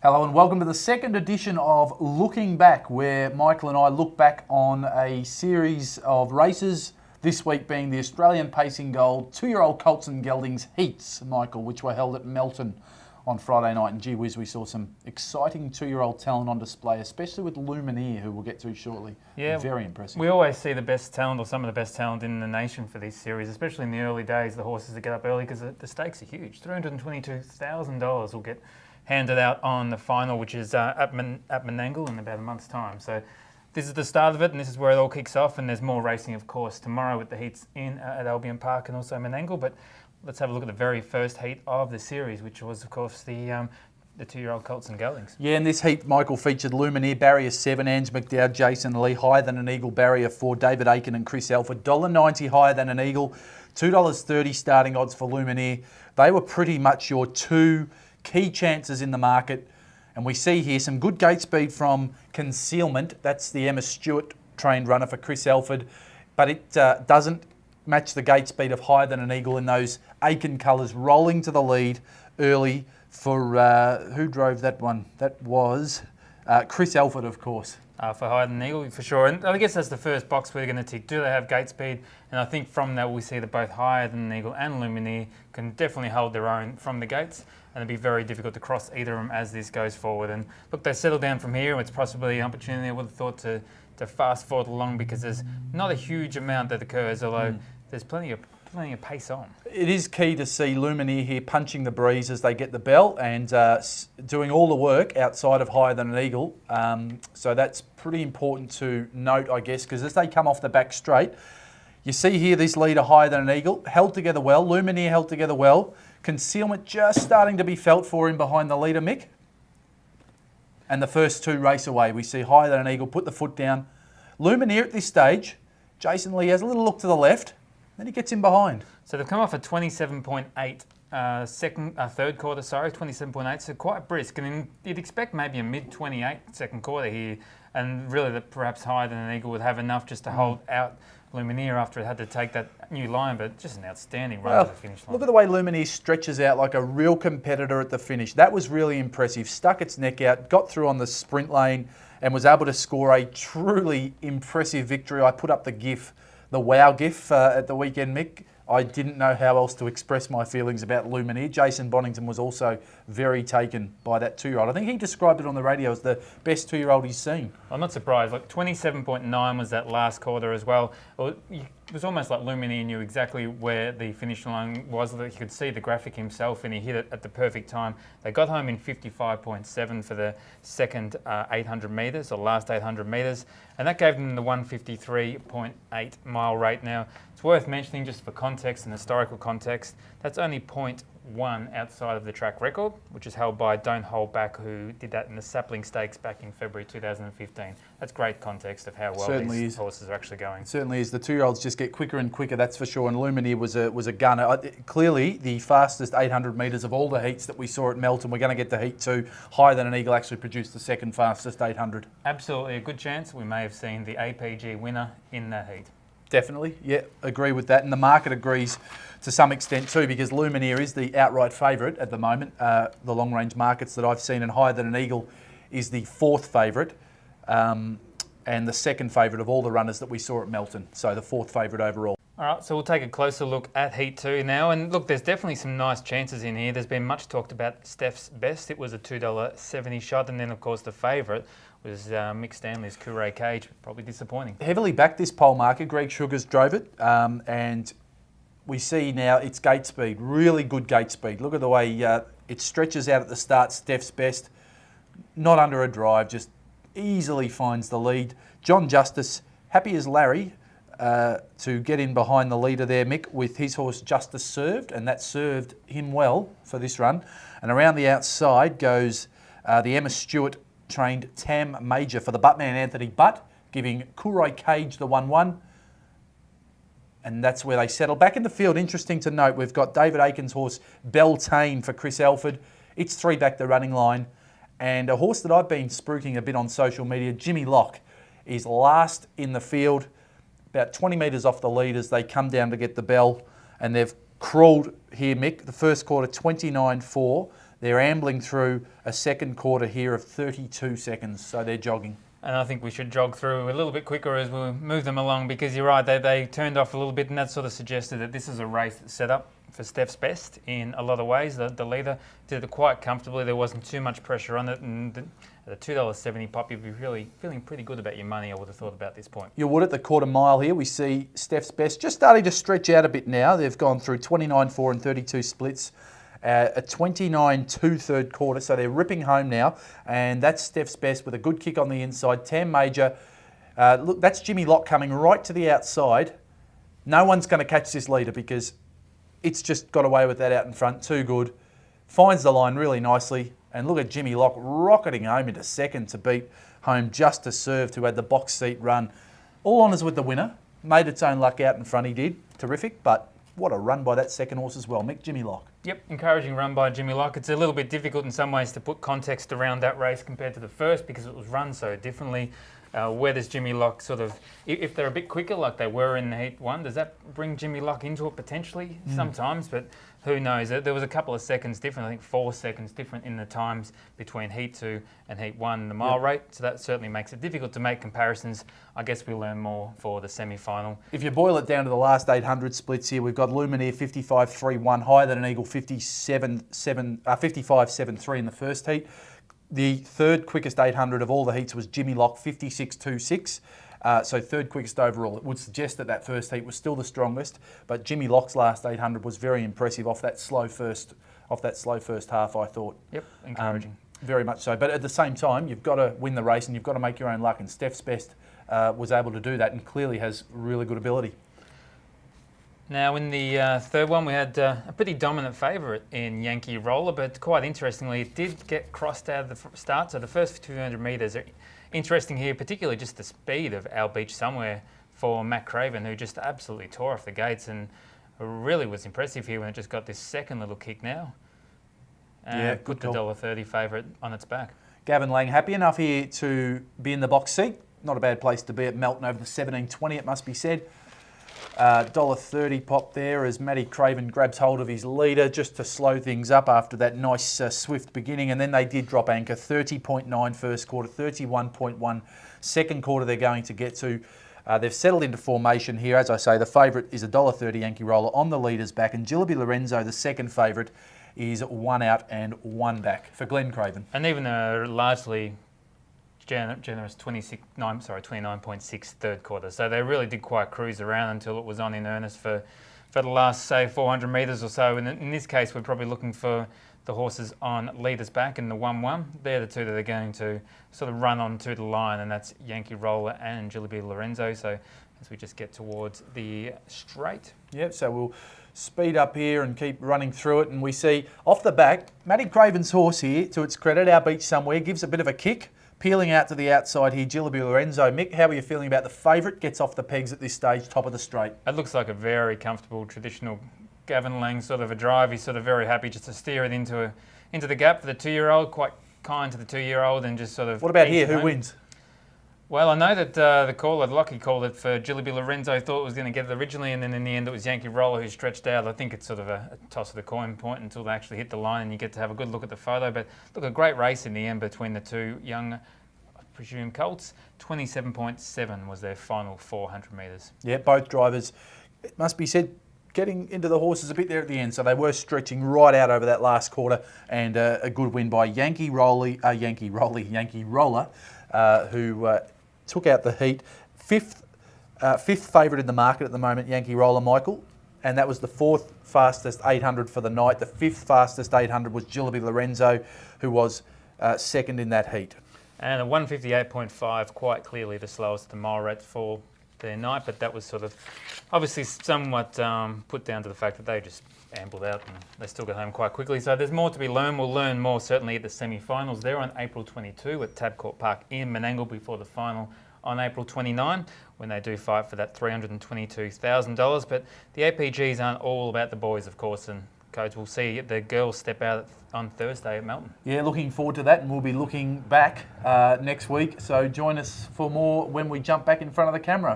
Hello and welcome to the second edition of Looking Back, where Michael and I look back on a series of races, this week being the Australian Pacing Gold 2-year-old colts and geldings heats, Michael, which were held at Melton on Friday night. And gee whiz, we saw some exciting 2-year-old talent on display, especially with Lumineer, who we'll get to shortly. Yeah, very impressive. We always see the best talent, or some of the best talent in the nation for these series, especially in the early days, the horses that get up early, because the stakes are huge. $322,000 will get handed out on the final, which is at Menangle in about a month's time. So this is the start of it, and this is where it all kicks off. And there's more racing, of course, tomorrow with the heats in at Albion Park and also Menangle. But let's have a look at the very first heat of the series, which was, of course, the 2-year-old colts and geldings. Yeah, and this heat, Michael, featured Lumineer, barrier 7, Ange McDowd, Jason Lee, higher than an eagle, barrier 4, David Aiken and Chris Alford, $1.90 higher than an eagle, $2.30 starting odds for Lumineer. They were pretty much your two key chances in the market. And we see here some good gate speed from Concealment. That's the Emma Stewart trained runner for Chris Alford. But it doesn't match the gate speed of higher than an eagle in those Aiken colours, rolling to the lead early for, who drove that one? That was Chris Alford, of course. For higher than an eagle, for sure. And I guess that's the first box we're going to tick. Do they have gate speed? And I think from that we see that both higher than an eagle and Lumineer can definitely hold their own from the gates. And it'll be very difficult to cross either of them as this goes forward. And look, they settle down from here. It's possibly an opportunity, I would have thought, to fast forward along, because there's not a huge amount that occurs, although there's plenty of pace on. It is key to see Lumineer here punching the breeze as they get the bell and doing all the work outside of higher than an eagle. So that's pretty important to note, I guess, because as they come off the back straight, you see here this leader higher than an eagle, held together well. Lumineer held together well. Concealment just starting to be felt for him behind the leader, Mick. And the first two race away. We see higher than an eagle put the foot down. Lumineer at this stage, Jason Lee has a little look to the left, then he gets in behind. So they've come off a 27.8 third quarter, 27.8, so quite brisk. And you'd expect maybe a mid-28 second quarter here, and really that perhaps higher than an eagle would have enough just to hold out Lumineer after it had to take that new line, but just an outstanding run to the finish line. Look at the way Lumineer stretches out like a real competitor at the finish. That was really impressive. Stuck its neck out, got through on the sprint lane, and was able to score a truly impressive victory. I put up the GIF, the wow GIF at the weekend, Mick. I didn't know how else to express my feelings about Lumineer. Jason Bonington was also very taken by that 2-year-old. I think he described it on the radio as the best 2-year-old he's seen. I'm not surprised. Like 27.9 was that last quarter as well. It was almost like Lumineer knew exactly where the finish line was. You could see the graphic himself, and he hit it at the perfect time. They got home in 55.7 for the second 800 metres, or last 800 metres, and that gave them the 153.8 mile rate. Now, it's worth mentioning, just for context and historical context, that's only 0.1 outside of the track record, which is held by Don't Hold Back, who did that in the Sapling Stakes back in February 2015. That's great context of how well these horses are actually going. It certainly is. The 2-year-olds just get quicker and quicker, that's for sure. And Lumineer was a gunner. Clearly, the fastest 800 metres of all the heats that we saw at Melton. We're going to get to heat 2. Higher than an eagle actually produced the second fastest 800. Absolutely a good chance we may have seen the APG winner in that heat. Definitely, yeah, agree with that. And the market agrees to some extent too, because Lumineer is the outright favourite at the moment. The long-range markets that I've seen, and higher than an eagle is the 4th favourite, and the 2nd favourite of all the runners that we saw at Melton. So the 4th favourite overall. All right, so we'll take a closer look at Heat 2 now. And look, there's definitely some nice chances in here. There's been much talked about Steph's Best. It was a $2.70 shot. And then, of course, the favourite was Mick Stanley's Courage Cage. Probably disappointing. Heavily backed this pole market. Greg Sugars drove it. And we see now its gate speed. Really good gate speed. Look at the way it stretches out at the start. Steph's Best. Not under a drive. Just easily finds the lead. John Justice, happy as Larry, to get in behind the leader there, Mick, with his horse Justice Served, and that served him well for this run. And around the outside goes the Emma Stewart trained Tam Major for the Buttman Anthony Butt, giving Courage Cage the 1-1. And that's where they settle. Back in the field, interesting to note, we've got David Aiken's horse Beltane for Chris Alford. It's 3 back the running line. And a horse that I've been spruiking a bit on social media, Jimmy Locke, is last in the field, about 20 metres off the lead as they come down to get the bell. And they've crawled here, Mick. The first quarter, 29.4. They're ambling through a second quarter here of 32 seconds, so they're jogging. And I think we should jog through a little bit quicker as we move them along, because you're right, they turned off a little bit, and that sort of suggested that this is a race that's set up for Steph's best in a lot of ways. The leader did it quite comfortably. There wasn't too much pressure on it, and at the $2.70 pop, you'd be really feeling pretty good about your money, I would have thought, about this point. You would at the quarter mile here. We see Steph's best just starting to stretch out a bit now. They've gone through 29-4 and 32 splits. A 29-2 third quarter, so they're ripping home now, and that's Steph's best with a good kick on the inside. Tam Major, look, that's Jimmy Lock coming right to the outside. No one's going to catch this leader because it's just got away with that out in front. Too good. Finds the line really nicely, and look at Jimmy Lock rocketing home into second to beat home Just to Serve, who had the box seat run. All honours with the winner. Made its own luck out in front, he did. Terrific, but what a run by that second horse as well, Mick, Jimmy Lock. Yep, encouraging run by Jimmy Lock. It's a little bit difficult in some ways to put context around that race compared to the first because it was run so differently. Where does Jimmy Lock sort of, if they're a bit quicker like they were in Heat 1, does that bring Jimmy Lock into it potentially? Sometimes, but who knows? There was a couple of seconds different, I think 4 seconds different in the times between Heat 2 and Heat 1, the mile rate, so that certainly makes it difficult to make comparisons. I guess we'll learn more for the semi-final. If you boil it down to the last 800 splits here, we've got Lumineer 55.31, higher than an Eagle 55.73 in the first heat. The third quickest 800 of all the heats was Jimmy Lock, 56.26. So third quickest overall. It would suggest that first heat was still the strongest, but Jimmy Lock's last 800 was very impressive off that slow first half, I thought. Yep, encouraging. Very much so. But at the same time, you've got to win the race and you've got to make your own luck. And Steph's best was able to do that and clearly has really good ability. Now in the third one, we had a pretty dominant favourite in Yankee Roller, but quite interestingly, it did get crossed out of the start. So the first 200 metres are interesting here, particularly just the speed of Our Beach Somewhere for Matt Craven, who just absolutely tore off the gates and really was impressive here when it just got this second little kick now. Yeah, put the $1.30 favourite on its back. Gavin Lang happy enough here to be in the box seat. Not a bad place to be at Melton over the 17.20, it must be said. $1.30 pop there as Matty Craven grabs hold of his leader just to slow things up after that nice swift beginning, and then they did drop anchor. 30.9 first quarter, 31.1 second quarter they're going to get to. They've settled into formation here. As I say, the favourite is $1.30 Yankee Roller on the leader's back, and Jillaby Lorenzo, the second favourite, is 1 out and 1 back for Glenn Craven. And even a largely generous 29.6 third quarter. So they really did quite cruise around until it was on in earnest for the last, say, 400 metres or so. And in this case, we're probably looking for the horses on leader's back in the 1-1. They're the two that are going to sort of run on to the line, and that's Yankee Roller and Jillaby Lorenzo. So as we just get towards the straight. Yep, so we'll speed up here and keep running through it. And we see off the back, Matty Craven's horse here, to its credit, Our Beach Somewhere, gives a bit of a kick. Peeling out to the outside here, Jillaby Lorenzo. Mick, how are you feeling about the favourite? Gets off the pegs at this stage, top of the straight. It looks like a very comfortable, traditional Gavin Lang sort of a drive. He's sort of very happy just to steer it into the gap for the 2-year-old, quite kind to the 2-year-old, and just sort of... What about here? Who wins? Well, I know that the caller, Lockie, called it for Jillaby Lorenzo, thought it was going to get it originally, and then in the end it was Yankee Roller who stretched out. I think it's sort of a toss of the coin point until they actually hit the line and you get to have a good look at the photo. But look, a great race in the end between the two young, I presume, colts. 27.7 was their final 400 metres. Yeah, both drivers, it must be said, getting into the horses a bit there at the end, so they were stretching right out over that last quarter, and a good win by Yankee Roller, who took out the heat. Fifth favourite in the market at the moment, Yankee Roller, Michael, and that was the 4th fastest 800 for the night. The 5th fastest 800 was Jillaby Lorenzo, who was second in that heat. And a 158.5, quite clearly the slowest at the mile rate for their night, but that was sort of obviously somewhat put down to the fact that they just ambled out and they still got home quite quickly. So there's more to be learned. We'll learn more certainly at the semi-finals. They're on April 22 at Tabcorp Park in Menangle before the final on April 29 when they do fight for that $322,000. But the APGs aren't all about the boys, of course, and Codes, we'll see the girls step out on Thursday at Melton. Yeah, looking forward to that, and we'll be looking back next week. So join us for more when we jump back in front of the camera.